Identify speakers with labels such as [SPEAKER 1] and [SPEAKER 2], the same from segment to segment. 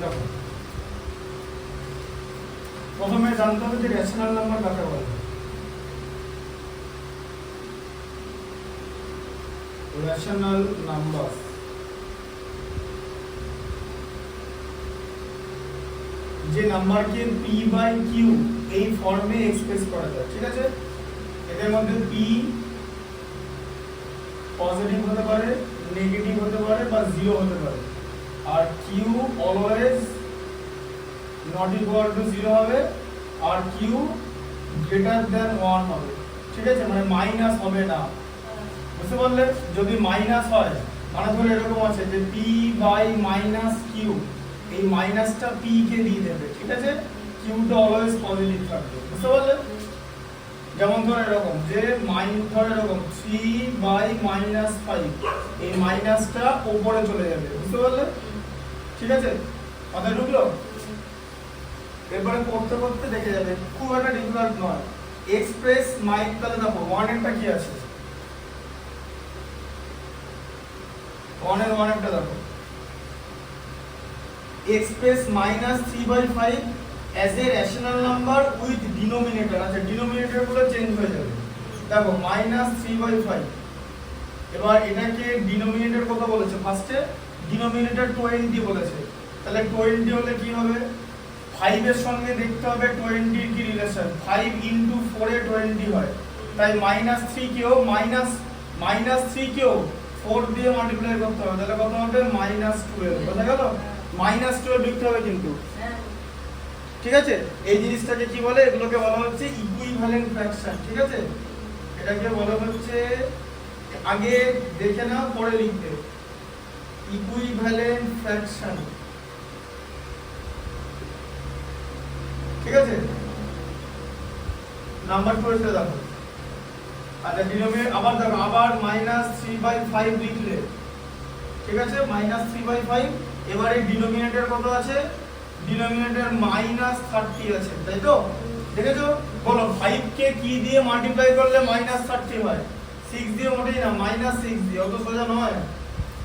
[SPEAKER 1] দেখো প্রথমে জানতে হবে যে রেশনাল নাম্বার কাকে বলে। রেশনাল নাম্বার যে নাম্বারকে পি বাই কিউ এই ফর্মে এক্সপ্রেস করা যায়, ঠিক আছে। এদের মধ্যে পি পজিটিভ হতে পারে, নেগেটিভ হতে পারে বা জিরো হতে পারে, আর Q always not equal to zero হবে, আর কিউ গ্রেটার দ্যান 1 হবে, ঠিক আছে। মানে মাইনাস হবে না, বুঝতে পারলে? যদি মাইনাস হয় মানে ধরো এরকম আছে যে পি বাই মাইনাস কিউ, এই মাইনাসটা পি কে দিয়ে দেবে, ঠিক আছে। কিউটা অলওয়েজ পজিটিভ থাকবে, বুঝতে পারলে? যেমন ধরো এরকম যে ধরো এরকম 3 বাই মাইনাস 5, এই মাইনাসটা উপরে চলে যাবে, বুঝতে পারলে? ঠিক আছে, মাথায় ঢুকলো? এরপরে করতে করতে দেখে যাবে, খুব একটা ডিফিকাল্ট নয়। এক্সপ্রেস তাহলে দেখো 1 এরটা কি আছে, 1 এরটা দেখো, express -3/5 as a rational number with denominator। আচ্ছা, ডিনোমিনেটর গুলো চেঞ্জ হয়ে যাবে। দেখো -3/5, এবার এটাকে ডিনোমিনেটর কত বলেছে? ফার্স্টে ডিনোমিনেটর 20 বলেছে, তাহলে 20 হলে কি হবে? 5 এর সঙ্গে দেখতে হবে 20 এর কি রিলেশন। 5 * 4 এ 20 হয়, তাই -3 কেও -3 কেও 4 দিয়ে মাল্টিপ্লাই করতে হবে, তাহলে কত হবে? -12। বোঝা গেল? -12 লিখতে হবে কিন্তু, ঠিক আছে। এই জিনিসটাকে কি বলে? এগুলোকে বলা হচ্ছে ইকুইভ্যালেন্ট ফ্র্যাকশন, ঠিক আছে। এটাকে বলা হচ্ছে, আগে দেখে নাও পরে লিখতে, ইকুইভ্যালেন্ট ফ্র্যাকশন, ঠিক আছে। নাম্বার 2 এর দেখো, আচ্ছা ডিনোমিনেটর আবার দেখো, আবার -3/5 লিখলে, ঠিক আছে, -3/5। এবারে ডিনোমিনেটর কত আছে? ডিনোমিনেটর -30 আছে, তাই তো? দেখেছো? বলো 5 কে কি দিয়ে মাল্টিপ্লাই করলে -30 হয়? 6 দিয়ে মোটেই না, -6 দিয়ে। অত সোজা নয়,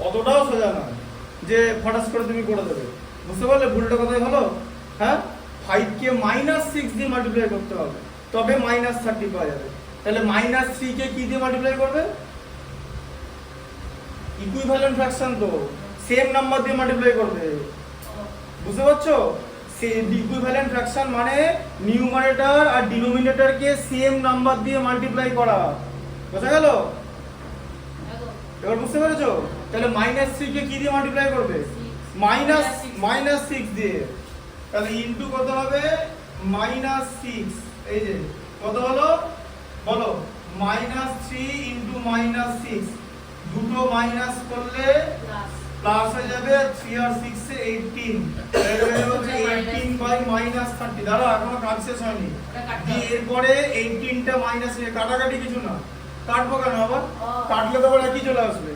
[SPEAKER 1] অতটাও সোজা নয় যে ফটাস করে তুমি করে দেবে, বুঝতে পারলে ভুলটা কোথায় হলো? হ্যাঁ, 5 কে -6 দিয়ে মাল্টিপ্লাই করতে হবে, তবে -30 পাওয়া যাবে। তাহলে -3 কে কি দিয়ে মাল্টিপ্লাই করবে? ইকুইভ্যালেন্ট ফ্র্যাকশন তো সেম নাম্বার দিয়ে মাল্টিপ্লাই করবে, বুঝতে পারছো? ইকুইভ্যালেন্ট ফ্র্যাকশন মানে নিউমারেটর আর ডিনোমিনেটরকে সেম নাম্বার দিয়ে মাল্টিপ্লাই করা, বোঝা গেল? এবার বুঝতে পেরেছো? তাহলে -3 কে কি দিয়ে মাল্টিপ্লাই করবে? -6 দিয়ে। তাহলে ইনটু কত হবে? -6। এই যে কত হলো বলো? -3 * -6, দুটো মাইনাস করলে প্লাস হয়ে যাবে, 3 আর 6 এ 18, এর হচ্ছে 18/-30। দাঁড়া, এখনো কাজ শেষ হয়নি। এরপরে 18টা মাইনাস নিয়ে কাটাকাটি কিছু না, কাটবো কেন আবার? কাটলে তো আবার একই চলে আসবে।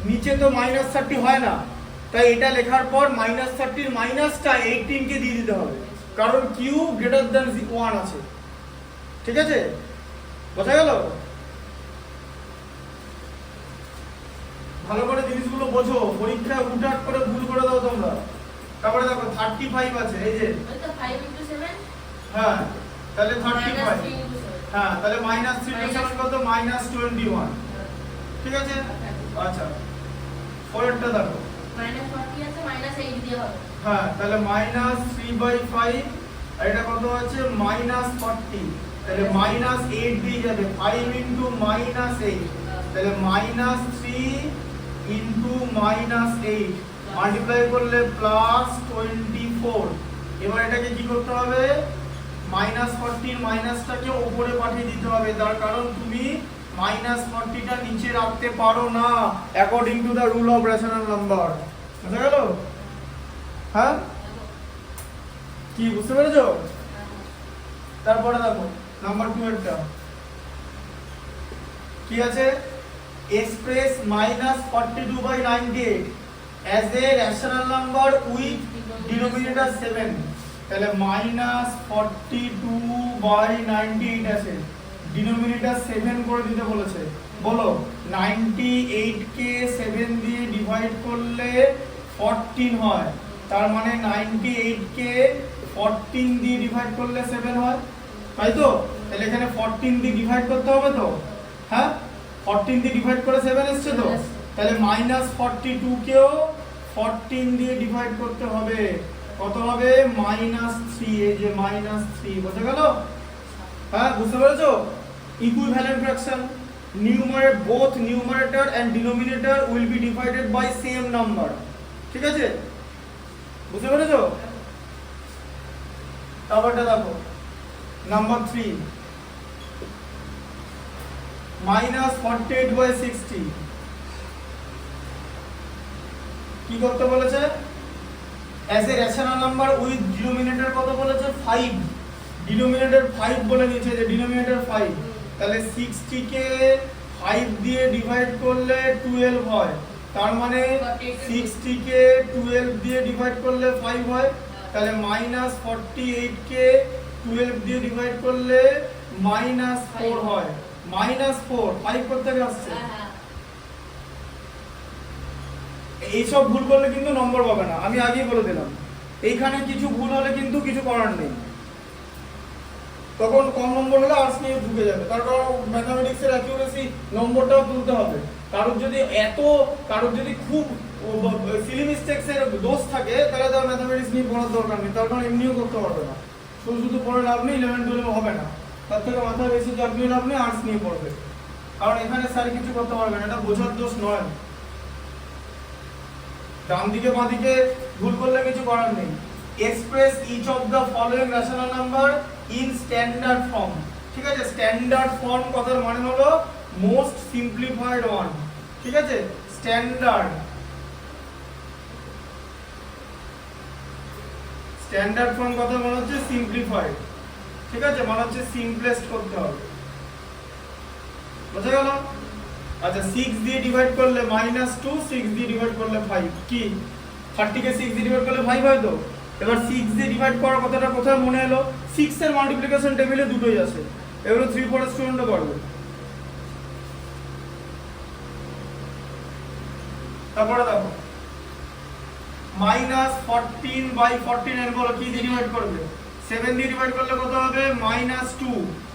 [SPEAKER 1] নিচে তো -30 হয় না, তাই এটা লেখার পর -30 এর মাইনাসটা 18 কে দিয়ে দিতে হবে, কারণ কিউ গ্রেটার দ্যান 1 আছে, ঠিক আছে। বোঝা গেল? ভালো করে জিনিসগুলো বোঝো, পরীক্ষায় উঠাট করে ভুল করে দাও তোমরা। তারপরে দেখো 35 আছে, এই যে
[SPEAKER 2] ওই তো 5 * 7,
[SPEAKER 1] হ্যাঁ, তাহলে 35, হ্যাঁ, তাহলে -3 * 7 কত? -21, ঠিক আছে। আচ্ছা, পরেরটা দেখো,
[SPEAKER 2] -40 আছে, -8 দিয়ে হবে।
[SPEAKER 1] হ্যাঁ, তাহলে -3/5, আর এটা কত আছে? -40, তাহলে -8 দিয়ে যাবে, 5 * -8, তাহলে -3 * -8 মাল্টিপ্লাই করলে +24। এবার এটাকে কি করতে হবে? -40 এর মাইনাসটাকে উপরে পাঠিয়ে দিতে হবে, তার কারণ তুমি -40টা নিচে রাখতে পারো না according to the rule of rational number. বুঝা গেল? হ্যাঁ, কি বুঝতে পেরেছো? তারপরে দেখো নাম্বার 2 এরটা কি আছে? express -42/98 as a rational number with denominator 7। তাহলে -42/98 আছে, ডিনোমিনেটর 7 করে দিতে বলেছে। বলো 98 কে 7 দিয়ে ডিভাইড করলে 14 হয়, তার মানে 98 কে 14 দিয়ে ডিভাইড করলে 7 হয়, তাই তো? তাহলে এখানে 14 দিয়ে ডিভাইড করতে হবে তো, হ্যাঁ 14 দিয়ে ডিভাইড করে 7 এসছে তো, তাহলে -42 কেও 14 দিয়ে ডিভাইড করতে হবে, কত হবে -3, এই যে -3, বুঝা গেল? হ্যাঁ বুঝতে পেরেছো? Equivalent fraction, numerator both numerator and denominator will be divided by same number, ঠিক আছে? বুঝতে পেরেছো? তারপরটা দেখো নাম্বার 3 -48/60 কি করতে বলেছে? as a rational number with denominator কত বলেছে 5, denominator 5 বলে দিয়েছে, যে denominator 5, তাহলে 60 কে 5 দিয়ে ডিভাইড করলে 12 হয়, তার মানে 60 কে 12 দিয়ে ডিভাইড করলে 5 হয়, তাহলে -48 কে 12 দিয়ে ডিভাইড করলে -4 হয়, -4 5 করতে আসছে। এইসব ভুল করলে কিন্তু নম্বর পাবে না, আমি আগেই বলে দিলাম। এইখানে কিছু ভুল হলে কিন্তু কিছু করার নেই, তখন কম নম্বর হলে আর্টস নিয়ে ঢুকে যাবে, তার কারণ ম্যাথমেটিক্সের অ্যাকিউরেসি নম্বরটাও তুলতে হবে। কারোর যদি খুব সিলি মিস্টেক্সের দোষ থাকে, তাহলে তার ম্যাথমেটিক্স নিয়ে পড়ার দরকার নেই, তার কারণ এমনিও করতে পারবে না, শুধু পড়ে লাভ নেই, 11-12 হবে না, তার থেকে মাথায় বেশি চাপ নিয়ে লাভ নেই, আর্টস নিয়ে পড়বে, কারণ এখানে স্যার কিছু করতে পারবে না, এটা বোঝার দোষ নয়। ডান দিকে বাঁ দিকে ভুল করলে কিছু করার নেই। Express each of the following rational number in standard form, ঠিক আছে? স্ট্যান্ডার্ড ফর্ম কথার মানে হলো মোস্ট সিম্পলিফাইড ওয়ান, ঠিক আছে? স্ট্যান্ডার্ড ফর্ম কথার মানে হচ্ছে সিম্পলিফাইড, ঠিক আছে? মানে হচ্ছে সিম্পলেস্ট করতে হবে, বুঝা গেল? আচ্ছা 6 দিয়ে ডিভাইড করলে -2, 6 দিয়ে ডিভাইড করলে 5, কি 30 কে 6 দিয়ে ডিভাইড করলে 5 হয় তো? এবার 6 দিয়ে ডিভাইড করার কথাটা কোথায় মনে এলো? 6 এর মাল্টিপ্লিকেশন টেবিলে দুটোই আছে, এগুলো 3-4 স্টুডেন্টও পারবে। তারপরে দেখো -14/14 এর বলো কি দিয়ে ডিভাইড করবে? 7 দিয়ে ডিভাইড করলে কত হবে? -2,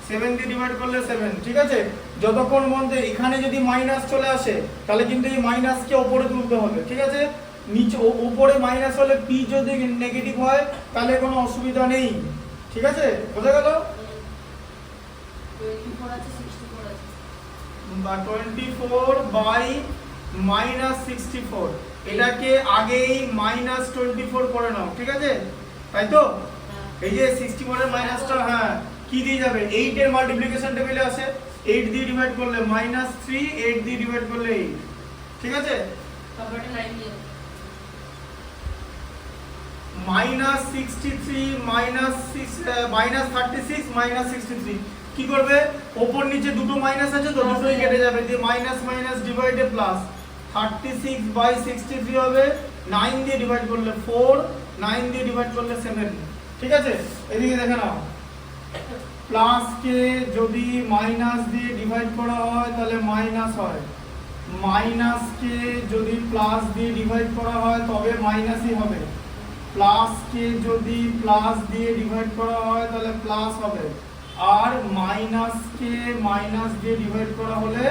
[SPEAKER 1] 7 দিয়ে ডিভাইড করলে 7, ঠিক আছে? যতক্ষণ মধ্যে এখানে যদি মাইনাস চলে আসে, তাহলে কিন্তু এই মাইনাসকে উপরে তুলতে হবে, ঠিক আছে? নিচে উপরে মাইনাস হলে p যদি নেগেটিভ হয়, তাহলে কোনো অসুবিধা নেই, ঠিক আছে? বোঝা গেল?
[SPEAKER 2] 24 আছে 64 আছে,
[SPEAKER 1] 24/-64, এটাকে আগেই -24 করে নাও, ঠিক আছে? তাই তো? এই যে 64 এর মাইনাসটা, হ্যাঁ কি দিয়ে যাবে? 8 এর মাল্টিপ্লিকেশন টেবিলে আছে, 8 দিয়ে ডিভাইড করলে -3, 8 দিয়ে ডিভাইড করলে 8, ঠিক আছে?
[SPEAKER 2] তারপরে 9 দিয়ে
[SPEAKER 1] -63 -36 -63 কি করবে? ওপর নিচে দুটো মাইনাস আছে তো, দুটোই কেটে যাবে, দিয়ে মাইনাস মাইনাস ডিভাইডে প্লাস, 36/63 হবে, 9 দিয়ে ডিভাইড করলে 4, 9 দিয়ে ডিভাইড করলে 7, ঠিক আছে? এদিকে দেখে নাও, প্লাস কে যদি মাইনাস দিয়ে ডিভাইড করা হয় তাহলে মাইনাস হয়, মাইনাস কে যদি প্লাস দিয়ে ডিভাইড করা হয় তবে মাইনাসই হবে, প্লাস কে যদি প্লাস দিয়ে ডিভাইড করা হয় তাহলে প্লাস হবে, আর মাইনাস কে মাইনাস দিয়ে ডিভাইড করা হলে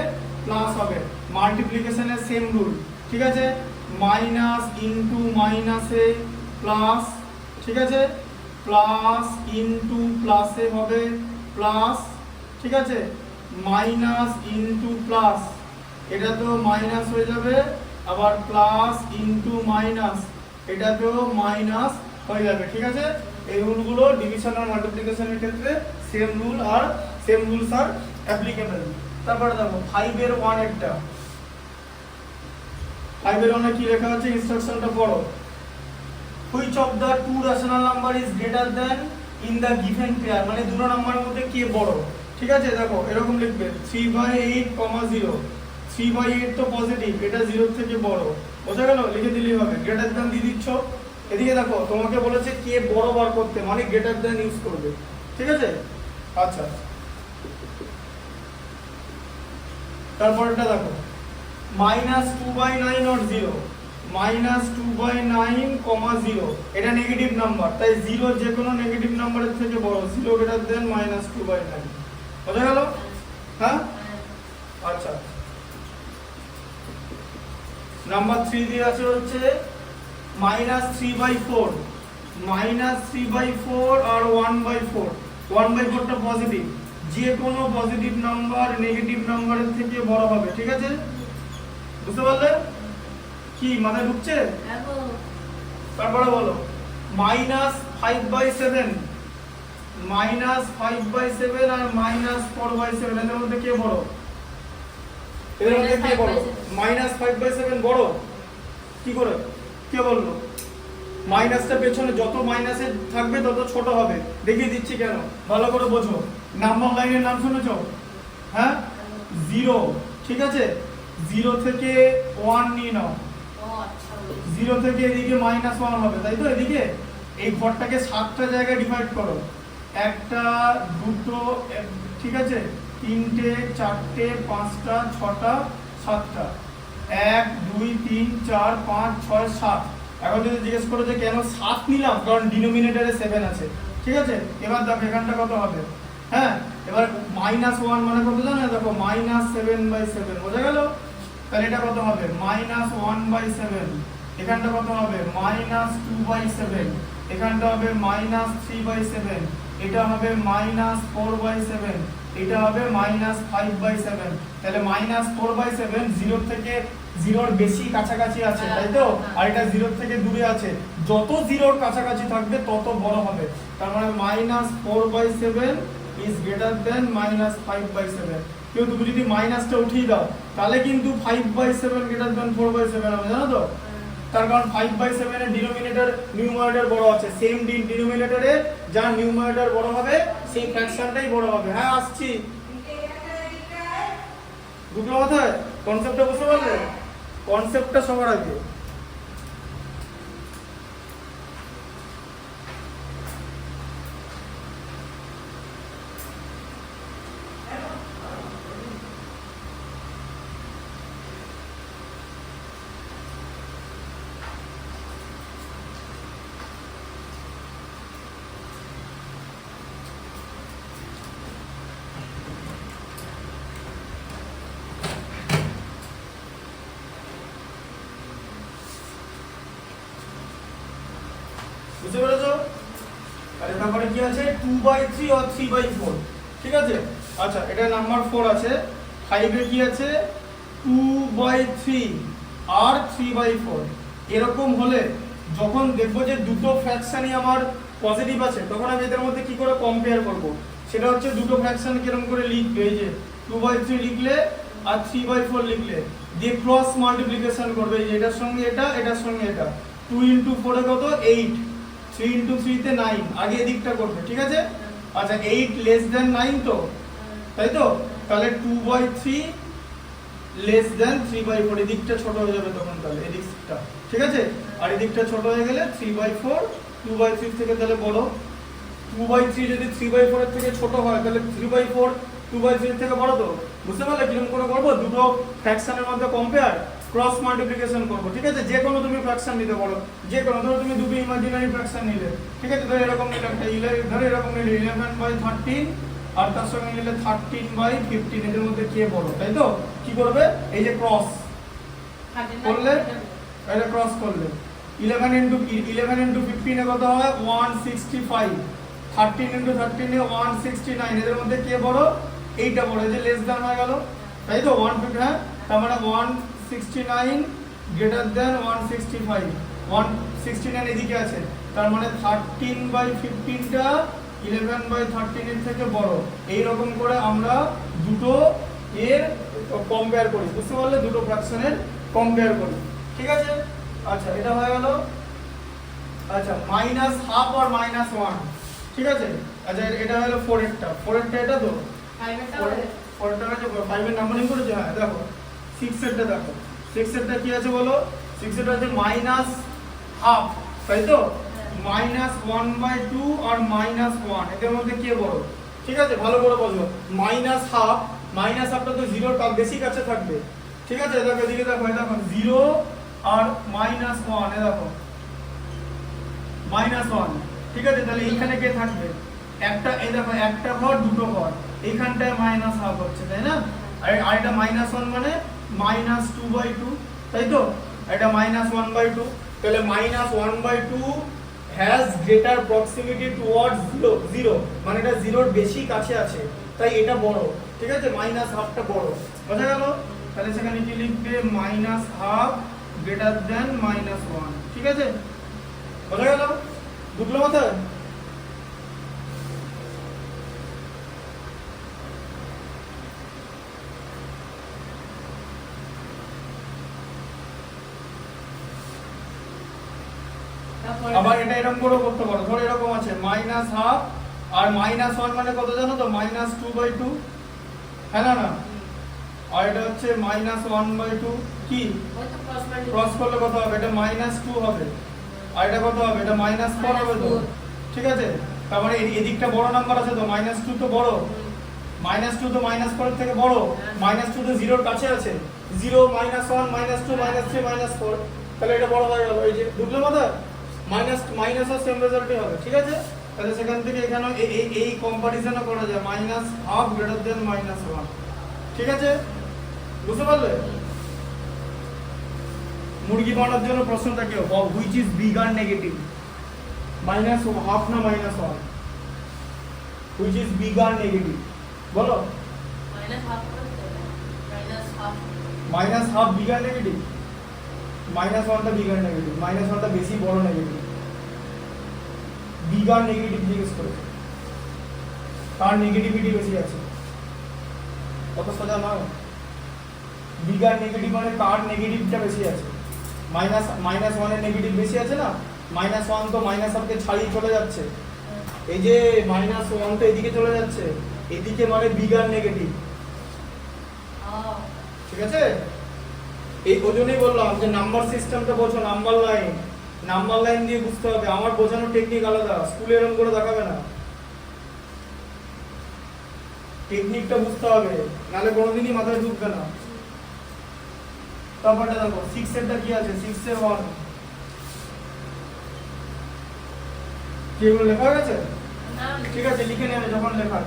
[SPEAKER 1] প্লাস হবে। মাল্টিপ্লিকেশনের সেম রুল, ঠিক আছে? মাইনাস ইনটু মাইনাসে প্লাস, ঠিক আছে? প্লাস ইনটু প্লাসে হবে প্লাস, ঠিক আছে? মাইনাস ইনটু প্লাস, এটা তো মাইনাস হয়ে যাবে, আবার প্লাস ইনটু মাইনাস, এটাতেও মাইনাস হয়ে যাবে, ঠিক আছে? এই রুলগুলো ডিভিশন আর মাল্টিপ্লিকেশনের ক্ষেত্রে সেম রুল, আর সেম রুলস আর অ্যাপ্লিকেবল। তারপরে দেখো 5 এর 1 এরটা, 5 এর 1 এ কি লেখা আছে? ইনস্ট্রাকশনটা পড়ো। Which of the two rational number is greater than in the given pair, মানে দুটো নাম্বারের মধ্যে কে বড়, ঠিক আছে? দেখো এরকম লিখবে 3/8, 0, 3/8 তো পজিটিভ, এটা 0 থেকে বড়, বোঝা গেল? লিখে দিলেই হবে, গ্রেটার দ্যান দিয়ে দিচ্ছ। এদিকে দেখো তোমাকে বলেছে কে বড় বার করতে, মানে গ্রেটার দ্যান ইউজ করবে, ঠিক আছে? আচ্ছা তারপরটা দেখো -2/9 or 0, -2/9, 0 এটা নেগেটিভ নাম্বার, তাই 0 যে কোনো নেগেটিভ নাম্বারের থেকে বড়, 0 গ্রেটার দেন -2/9। বোঝা গেল? হ্যাঁ, আচ্ছা। নাম্বার 3 দিয়ে আছে হচ্ছে -3/4, -3/4 আর 1/4। 1/4 টা পজিটিভ, যে কোনো পজিটিভ নাম্বার নেগেটিভ নাম্বারের থেকে বড় হবে, ঠিক আছে? বুঝতে পারলে? কি মাথায় ঢুকছে? তারপরে বলো -5/7, -5/7 আর -4/7 এর মধ্যে কে বড়? এর মধ্যে কে বড়? -5/7 বড়। কি করে? কে বললো? মাইনাসটা পেছনে যত মাইনাসে থাকবে তত ছোট হবে, দেখিয়ে দিচ্ছি কেন, ভালো করে বোঝো। নাম্বার লাইনের নাম শুনেছো? হ্যাঁ, 0, ঠিক আছে? 0 থেকে 1 নিয়ে নাও, 0 থেকে এদিকে -1 হবে, তাই তো? এদিকে এই ঘরটাকে 7টা জায়গায় ডিভাইড করো, 1টা 2টো, ঠিক আছে, 3টে 4টে 5টা 6টা 7টা, 1 2 3 4 5 6 7। এখন যদি জিজ্ঞেস করো যে কেন 7 নিলাম, কারণ ডিনোমিনেটরে 7 আছে, ঠিক আছে? এবার দেখো এখানটা কত হবে। হ্যাঁ, এবার -1 মানে কত জানো? দেখো -7/7, বোঝা গেল? তাহলে এটা কত হবে? -1/7। এখানটা কত হবে? -2/7। এখানটা হবে -3/7। এটা হবে -4/7। এটা হবে -5/7। তাহলে -4/7 0 থেকে 0-র বেশি কাছাকাছি আছে, তাই তো? আর এটা 0 থেকে দূরে আছে, যত 0-র কাছাকাছি থাকবে তত বড় হবে। তার মানে -4/7 ইজ গ্রেটার দেন -5/7। কিন্তু তুমি যদি মাইনাসটা উঠিয়ে দাও তাহলে কিন্তু 5/7 গ্রেটার দেন 4/7 হবে, জানো তো? তার কারণ 5/7 এর ডিনোমিনেটর নিউমারেটর বড় আছে, সেম ডিনোমিনেটরে যা নিউমারেটর বড় হবে সেই ফ্র্যাকশনটাই বড় হবে। হ্যাঁ, আসছি। দুটো কথা, কনসেপ্টটা বুঝতে পারলে? কনসেপ্টটা সবার আগে। বুঝতে পেরেছো? আরে তারপরে কি আছে? 2/3 আর 3/4, ঠিক আছে? আচ্ছা, এটা নাম্বার 4 আছে। 5 এ কি আছে? 2/3 আর 3/4। এরকম হলে যখন দেখবো যে দুটো ফ্র্যাকশনই আমার পজিটিভ আছে, তখন আমি এদের মধ্যে কি করে কম্পেয়ার করব? সেটা হচ্ছে দুটো ফ্র্যাকশন কিরকম করে লিখবে। এই যে 2/3 লিখলে আর 3/4 লিখলে দিয়ে ক্রস মাল্টিপ্লিকেশন করবে। এই যে এটার সঙ্গে এটা, এটার সঙ্গে এটা। 2 × 4 এ কত? 8। 3 × 3 তে 9। আগে এদিকটা করবে, ঠিক আছে? আচ্ছা, 8 লেস দেন 9 তো, তাই তো? তাহলে 2/3 লেস দেন 3/4, এদিকটা ছোট হয়ে যাবে তখন, তাহলে এদিকটা, ঠিক আছে? আর এদিকটা ছোট হয়ে গেলে 3/4, 2/3 থেকে তাহলে বড়। 2/3 যদি 3/4 এর থেকে ছোট হয় তাহলে 3/4 2/3 থেকে বড় তো? বুঝতে পারলে কিরকম করে করব? দুটো ফ্র্যাকশনের মধ্যে কম্পেয়ার, ক্রস মাল্টিপ্লিকেশন করব, ঠিক আছে? যে কোনো তুমি ফ্র্যাকশন নিতে পারো, যে কোনো, ধরো তুমি দুটো ইমাজিনারি ফ্র্যাকশন নিলে, ঠিক আছে? ধরো এরকম নিলে একটা, ধরো এরকম নিলে 11/13 আর তার সঙ্গে নিলে 13/15। এদের মধ্যে কে বড়, তাই তো? কি করবে? এই যে ক্রস করলে, এটা ক্রস করলে 11 × 15 এ কত হয়? 165। 13 × 13 এ 169। এদের মধ্যে কে বড়? এইটা বড়, এই যে লেস দেন হয়ে গেল, তাই তো? 150, হ্যাঁ, তার মানে 169 গ্রেটার দেন 165। 169 এদিকে আছে, তার মানে 13/15টা 11/13 এর থেকে বড়। এই রকম করে আমরা দুটো এর কম্পেয়ার করি, বুঝতে পারলে? দুটো ফ্র্যাকশনের কম্পেয়ার করি, ঠিক আছে? আচ্ছা, এটা হয়ে গেল। আচ্ছা, -1/2 আর -1, ঠিক আছে? আচ্ছা, এটা হলো 4 এরটা, 4 এরটা এটা তো 5 এরটা আছে, 5 এর নাম্বারিং করেছে। হ্যাঁ, দেখো 6 এরটা, দেখো 6 এরটা কি আছে বলো? 6 এরটা আছে -1/2, তাই তো? -1/2 আর -1, এদের মধ্যে কে বড়? ঠিক আছে, ভালো করে বোঝো। -1/2টা তো 0-র বেশি কাছে থাকবে, ঠিক আছে? দেখো এদিকে, দেখো, দেখো 0 আর -1 এ দেখো -1, ঠিক আছে? তাহলে এইখানে কে থাকবে? একটা, এই দেখো একটা ঘর দুটো ঘর, এইখানটায় -1/2 হচ্ছে, তাই না? আর এটা -1 মানে -2/2, তাই তো? এটা -1/2, তাহলে -1/2 হ্যাজ গ্রেটার প্রক্সিমিটি টুয়ার্ডস 0, মানে এটা 0-র বেশি কাছে আছে, তাই এটা বড়, ঠিক আছে? -1/2টা বড়, বোঝা গেল? তাহলে সেখানে কি লিখবে? -1/2 গ্রেটার দ্যান -1, ঠিক আছে? বোঝা গেল? বুঝলো মাথায়?
[SPEAKER 2] তারপরে
[SPEAKER 1] আবার এটা এরকম করে করতে পারো, ধরো এরকম আছে -1/2 আর -1 মানে কত জানো তো? -2/2, হ্যাঁ না? আর এটা হচ্ছে -1/2, কি
[SPEAKER 2] ওই তো ক্রস মাল্টিপ্লাই
[SPEAKER 1] ক্রস করলে কত হবে? এটা -2 হবে, আর এটা কত হবে? এটা -4 হবে তো, ঠিক আছে? তারপরে এদিকটা বড় নাম্বার আছে তো, -2 তো বড়, -2 তো -4 থেকে বড়, -2 তো 0-র কাছে আছে, 0, -1, -2, -3, -4, তাহলে এটা বড় হয়ে গেল। এই যে বুঝলো মাথায়? মাইনাস আর সেম রেজাল্টই হবে, ঠিক আছে? তাহলে সেখান থেকে এখানে এই কম্পারিজনও করা যায়, -1/2 গ্রেটার দ্যান -1, ঠিক আছে? বুঝতে পারলে? মুরগি বানানোর জন্য প্রশ্ন থাকে, হুইচ ইজ বিগার নেগেটিভ, -1/2 না -1, হুইচ ইজ বিগার নেগেটিভ, বলো?
[SPEAKER 2] -1/2 করে দেবে
[SPEAKER 1] -1/2 বিগার নেগেটিভ, -1টা বিগার নেগেটিভ, -1টা বেশি বড় নেগেটিভ, বিগার নেগেটিভ জিজ্ঞেস করেছে, তার নেগেটিভিটি বেশি আছে, কত সোজা নয়? বিগার নেগেটিভ মানে তার নেগেটিভটা বেশি আছে, -1 এর নেগেটিভ বেশি আছে না, -1 তো -1 কে ছাড়িয়ে চলে যাচ্ছে, এই যে -1 তো এদিকে চলে যাচ্ছে, এদিকে মানে বিগার নেগেটিভ, ঠিক আছে? এই ওজনেই বললাম যে নাম্বার সিস্টেমটা বোঝো, নাম্বার লাইন দিয়ে বুঝতে হবে, আমার বোঝানোর টেকনিক আলাদা, স্কুলে এরকম করে দেখাবে না, টেকনিকটা বুঝতে হবে, নাহলে কোনোদিনই মাথায় ঢুকবে না। তারপরটা দেখো 6 এরটা কি আছে? 6 এর 1 কি এগুলো লেখা হয়ে গেছে?
[SPEAKER 2] না
[SPEAKER 1] ঠিক আছে, লিখে নেবে যখন লেখা।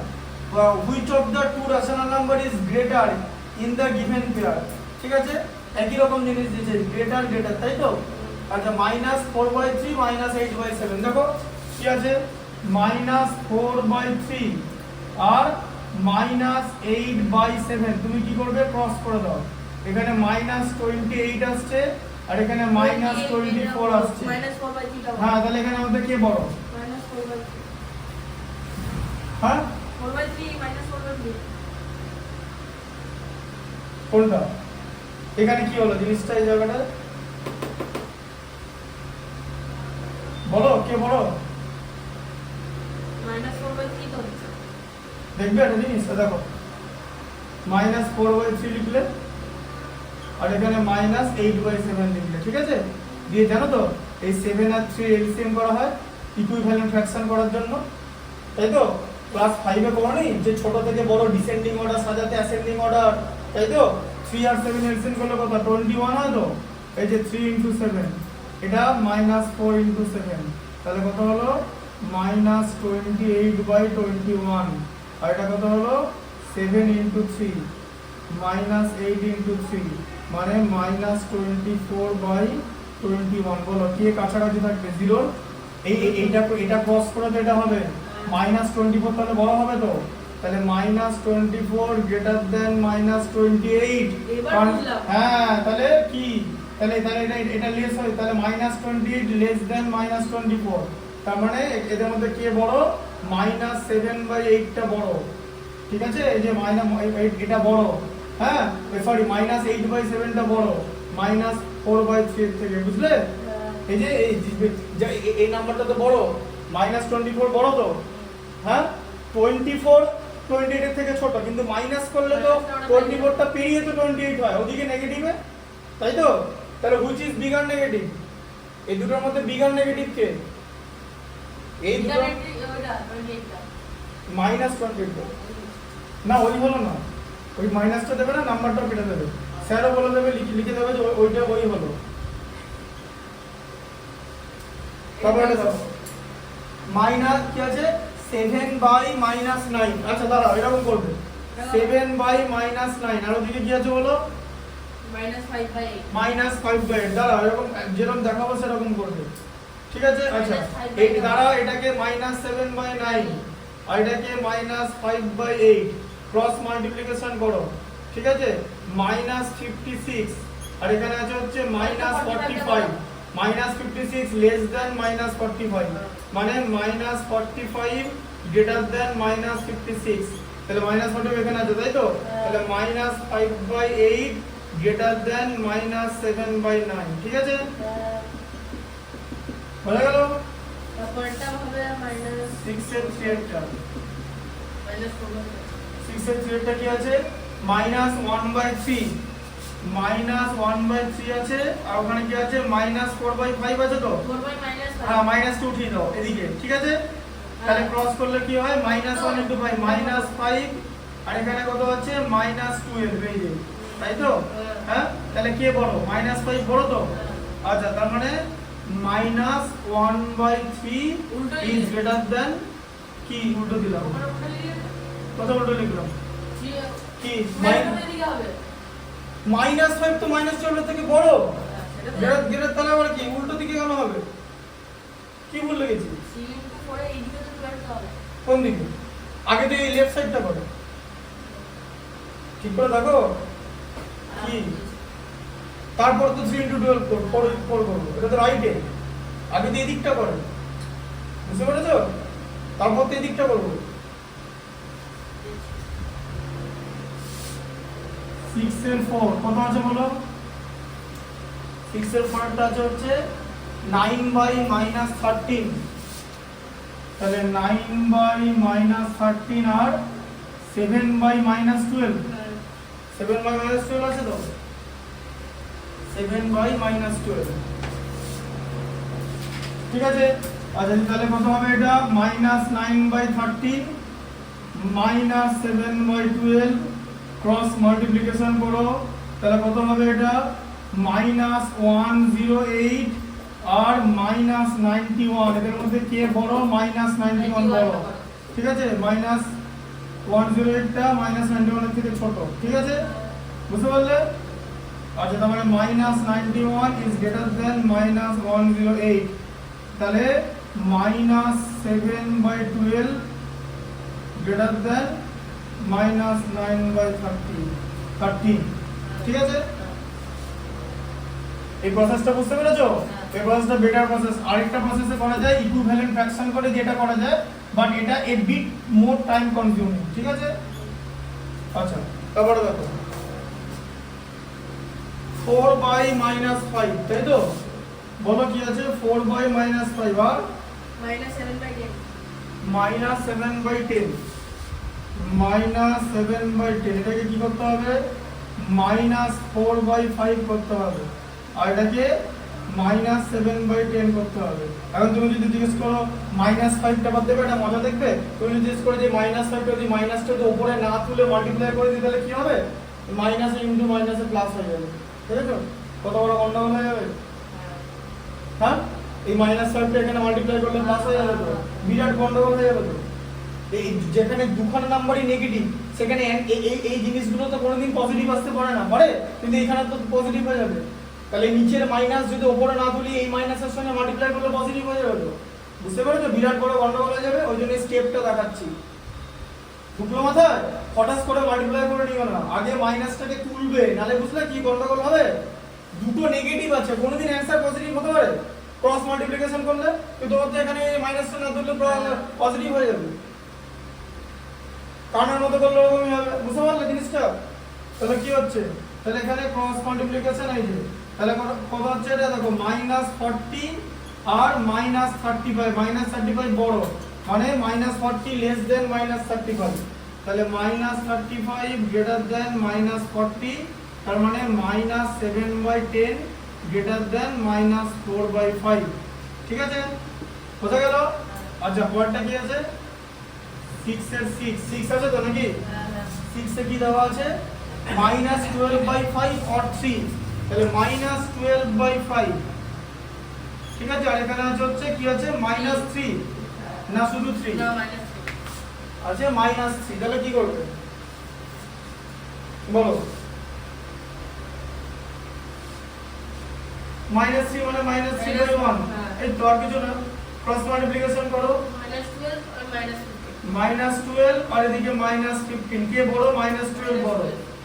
[SPEAKER 1] Which of the two rational number is greater in the given pair, ঠিক আছে? একই রকম জিনিস দিয়েছে, গ্রেটার, তাই তো? আচ্ছা, -4/3 -8/7, দেখো কি আছে? -4/3 আর -8/7, তুমি কি করবে? ক্রস করে দাও, এখানে -28 আসছে আর এখানে -24 আসছে,
[SPEAKER 2] -4/3 টা
[SPEAKER 1] হ্যাঁ, তাহলে এখানে আমাদের কে বড়?
[SPEAKER 2] -4/3
[SPEAKER 1] হ্যাঁ,
[SPEAKER 2] 4/3 -4/3
[SPEAKER 1] কোনটা? এখানে কি হলো জিনিসটা, এই জায়গাটা বলো, কে বড়?
[SPEAKER 2] -4/3 তো হচ্ছে
[SPEAKER 1] দেখবে একটা জিনিস, দেখো -4/3 লিখলে আর এখানে -8/7 লিখলে, ঠিক আছে? দিয়ে জানো তো এই 7 আর 3 এলসিএম করা হয় ইকুইভ্যালেন্ট ফ্র্যাকশন করার জন্য, তাই তো? ক্লাস 5 এ পড়োনি যে ছোট থেকে বড় ডিসেন্ডিং অর্ডার সাজাতে অ্যাসেন্ডিং অর্ডার, তাই তো? 3 আর 7 এলসিএম করলে কত? 21 হয় তো? এই যে 3 × 7, এটা -4 × 7, তাহলে কত হলো? -28/21, আর এটা কত হলো? 7 × 3 -8 × 3, মানে -24/21, বলো কি কাছাকাছি থাকবে 0? এটা ক্রস করে তো এটা হবে -24, তাহলে বড় হবে তো, তাহলে -24 গ্রেটার দ্যান -28,
[SPEAKER 2] এবার বুঝলাম।
[SPEAKER 1] হ্যাঁ, তাহলে কি? তাহলে এটা লেস হয়, তাহলে -28 লেস দ্যান -24, তার মানে এদের মধ্যে কে বড়? -7/8টা বড়, ঠিক আছে? এই যে এটা বড়, হ্যাঁ, সরি -8/7টা বড় -4/3 এর থেকে, বুঝলে? এই যে এই নাম্বারটা তো বড়, -24 বড় তো, হ্যাঁ? 24 28 এর থেকে ছোট, কিন্তু মাইনাস করলে তো 24টা পেরিয়ে তো 28 হয়, ওদিকে নেগেটিভে, তাই তো? তাহলে হুইচ ইজ বিগার নেগেটিভ? এই দুটোর মধ্যে বিগার নেগেটিভ কে? এই দুটো -28 না, ওই হলো না, ওই মাইনাসটা দেবে না, নাম্বারটাও কেটে দেবে, স্যারও বলে দেবে, লিখে দেবে যে ওইটা ওই হলো, তারপরে এটা দেখো মাইনাস কি আছে 7/-9। আচ্ছা দাঁড়াও এরকম করবে 7/-9 আর ওদিকে কি আছে বলো
[SPEAKER 2] -5/8
[SPEAKER 1] দাঁড়াও এরকম যেরকম দেখাবো সেরকম করবে ঠিক আছে আচ্ছা
[SPEAKER 2] -5/9
[SPEAKER 1] এই দাঁড়াও এটাকে -7/9 আর এটাকে -5/8 ক্রস মাল্টিপ্লিকেশন করো ঠিক আছে -56 আর এখানে আছে হচ্ছে -45 -56 লেস দ্যান -45 মানে -45 গ্রেটার দ্যান -56 তাহলে -45 এখানে আছে তাই তো তাহলে -5/8 গ্রেটার দ্যান -7/9 ঠিক আছে হয়ে গেল
[SPEAKER 2] তারপরটা হবে
[SPEAKER 1] -6 এর 3 টা
[SPEAKER 2] -4/3
[SPEAKER 1] 6 এর 3 টা কি আছে -1/3 -1/3 আছে আর ওখানে কি আছে -4/5 আছে তো
[SPEAKER 2] 4/-5
[SPEAKER 1] হ্যাঁ -2 উঠিয়ে দাও এদিকে ঠিক আছে তাহলে ক্রস করলে কি হয় -1 * 5 -5 আর এখানে কত আছে -12 এই যে তাই তো হ্যাঁ তাহলে কে বড় -5 বড় তো আচ্ছা তার মানে -1/3 ইজ গ্রেটার দ্যান কি উল্টো দিলাম কত উল্টো লিখলাম কি -5 তো -12 থেকে বড় গ্রেটার তাহলে আবার কি উল্টো দিকে কেন হবে কি ভুল লিখেছি কোন দিকে আগে তো এই লেফট সাইডটা করো ঠিক করে দেখো কি তারপর তো 3 * 12 করবো এটা তো রাইটে আগে তো এই দিকটা করো বুঝতে পেরেছো তারপর তো এই দিকটা করবো 6 এর 4 কত আছে বলো 6 এর 4 টা আছে হচ্ছে 9/-13 তাহলে 9/-13 আর 7/-12 7/-12 আছে তো 7/-12 ঠিক আছে আচ্ছা তাহলে কত হবে এটা -9/13 -7/12 ক্রস মাল্টিপ্লিকেশন করো তাহলে কত হবে এটা -108 আর -91 এদের মধ্যে কে বড় -91 বড় ঠিক আছে -108 টা -91 এর থেকে ছোট ঠিক আছে বুঝতে পারলে আচ্ছা তার মানে -91 ইজ গ্রেটার দ্যান -108 তাহলে -7/12 গ্রেটার দ্যান -9/13 ঠিক আছে এই প্রসেসটা বুঝতে পেরেছো এই প্রসেসটা বেটার প্রসেস আরেকটা প্রসেসে করা যায় ইকুইভ্যালেন্ট ফ্র্যাকশন করে যেটা করা যায় বাট এটা a bit more time consuming ঠিক আছে আচ্ছা তারপরে দেখো 4/-5 তাই তো বলো কি আছে 4/-5 আর
[SPEAKER 2] -7/10
[SPEAKER 1] -7/10 -7/10 এটাকে কি করতে হবে -4/5 করতে হবে আর এটাকে -7/10 করতে হবে এখন তুমি যদি জিজ্ঞেস করো -5 টা বাদ দেবে এটা মজা দেখবে তুমি যদি জিজ্ঞেস করো যে -5 টা যদি মাইনাসটা তো উপরে না তুলে মাল্টিপ্লাই করে দিই তাহলে কি হবে মাইনাস ইনটু মাইনাসে প্লাস হয়ে যাবে ঠিক আছে কত বড় গন্ডগোল হয়ে যাবে হ্যাঁ এই -5 টা এখানে মাল্টিপ্লাই করলে প্লাস হয়ে যাবে তো বিরাট গন্ডগোল হয়ে যাবে তো এই যেখানে দুখানা নাম্বারই নেগেটিভ সেখানে এই জিনিসগুলো তো কোনোদিন পজিটিভ আসতে পারে না পারে কিন্তু এখানে তো পজিটিভ হয়ে যাবে তাহলে নিচের মাইনাস যদি উপরে না তুলি এই মাইনাসের সঙ্গে মাল্টিপ্লাই করলে পজিটিভ হয়ে যাবে তো বুঝতে পারছো বিরাট বড় গন্ডগোল হয়ে যাবে ওই জন্য স্টেপটা দেখাচ্ছি ঢুকলো মাথায় হঠাৎ করে মাল্টিপ্লাই করে নিও না আগে মাইনাসটাকে তুলবে নালে বুঝলে কি গন্ডগোল হবে দুটো নেগেটিভ আছে কোনোদিন অ্যানসার পজিটিভ হতে পারে ক্রস মাল্টিপ্লিকেশন করলে তো তোমার তো এখানে মাইনাসটা না তুললে পজিটিভ হয়ে যাবে কারণের মতো করলে এরকমই হবে বুঝতে পারলে জিনিসটা তাহলে কি হচ্ছে তাহলে এখানে ক্রস মাল্টিপ্লিকেশন এই যে তাহলে কত হচ্ছে এটা দেখো -40 আর -35 বড় মানে -40 লেস দেন -35 তাহলে -35 গ্রেটার দেন -40 তার মানে -7/10 গ্রেটার দেন -4/5 ঠিক আছে বোঝা গেল আচ্ছা পরেরটা কি আছে 6 এর 6 আছে তো নাকি 6 এ কি দেওয়া আছে -12/5 or 3 তাহলে -12/5 ঠিক আছে, আর এখানে আছে হচ্ছে কি আছে -3 না শুধু 3
[SPEAKER 2] না মাইনাস
[SPEAKER 1] আছে -3, তাহলে কি করবে বলো? -3 মানে -3/1,
[SPEAKER 2] হ্যাঁ।
[SPEAKER 1] এই তো আর কিছু না, ক্রস মাল্টিপ্লিকেশন করো,
[SPEAKER 2] -12 আর
[SPEAKER 1] -12 আর এদিকে -15, কে বড়? -12 বড়,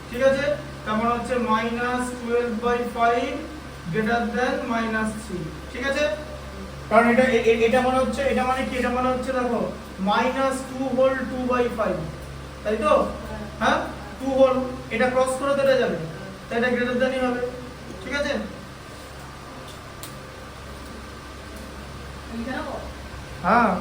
[SPEAKER 1] ঠিক আছে, তার মানে হচ্ছে -12/5 গ্রেটার দ্যান -3, ঠিক আছে, কারণ এটা মানে হচ্ছে, এটা মানে কি, এটা মানে হচ্ছে দেখো -2 হোল 2/5, তাই তো, হ্যাঁ 2 হোল, এটা ক্রস করে দেওয়া যাবে, তাই এটা গ্রেটার দ্যানই হবে, ঠিক আছে।
[SPEAKER 2] লিখে নাও।
[SPEAKER 1] হ্যাঁ